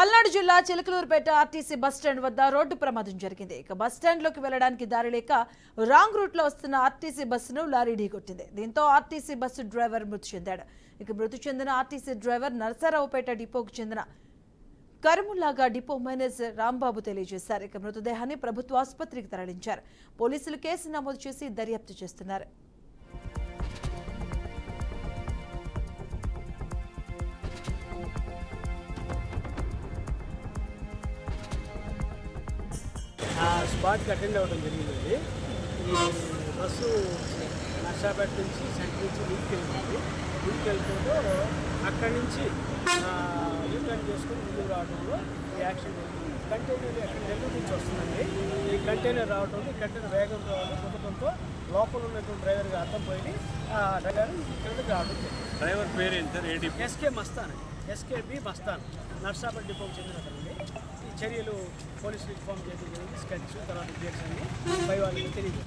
పల్నాడు జిల్లా Chilakaluripet RTC bus stand వద్ద road ప్రమాదం జరిగింది. ఇక బస్టాండ్లోకి వెళ్లడానికి దారి లేక రాంగ్ రూట్లో వస్తున్న ఆర్టీసీ బస్సును లారీ ఢీకొట్టింది. దీంతో ఆర్టీసీ బస్సు డ్రైవర్ మృతి చెందాడు. ఇక మృతి చెందిన ఆర్టీసీ డ్రైవర్ నరసరావుపేట డిపోకు చెందిన కరుముల్లాగా డిపో మేనేజర్ రాంబాబు తెలియజేశారు. ఇక మృతదేహాన్ని ప్రభుత్వ ఆసుపత్రికి తరలించారు. పోలీసులు కేసు నమోదు చేసి దర్యాప్తు చేస్తున్నారు. స్పాట్కి అటెండ్ అవ్వడం జరిగింది. ఈ బస్సు నర్సాపేట నుంచి సెంటర్ నుంచి ఊరికి వెళ్ళింది. ఊరికి వెళ్తుందో అక్కడి నుంచి యూటర్న్ చేసుకుని ముందుకు రావడంలో ఈ యాక్సిడెంట్ జరిగింది. కంటైనర్ అక్కడ నెల్లూరు నుంచి వస్తుందండి. ఈ కంటైనర్ రావడంలో ఈ కంటైనర్ వేగం కుదరడంతో లోపల ఉన్నటువంటి డ్రైవర్గా అర్థం పోయి డ్రైవర్ ఇక్కడికి రావడం జరిగింది. డ్రైవర్ పేరు ఏంటి sir? SK Mastan, SKB Mastan, Narsapet డిపోకి చెందిన అతనండి. ఈ చర్యలు పోలీసులు ఇన్ఫార్మ్ చేయడం జరిగింది. స్కెచ్ తర్వాత డీటెయిల్స్ అన్ని పై వాళ్ళకి తెలియజేస్తారు.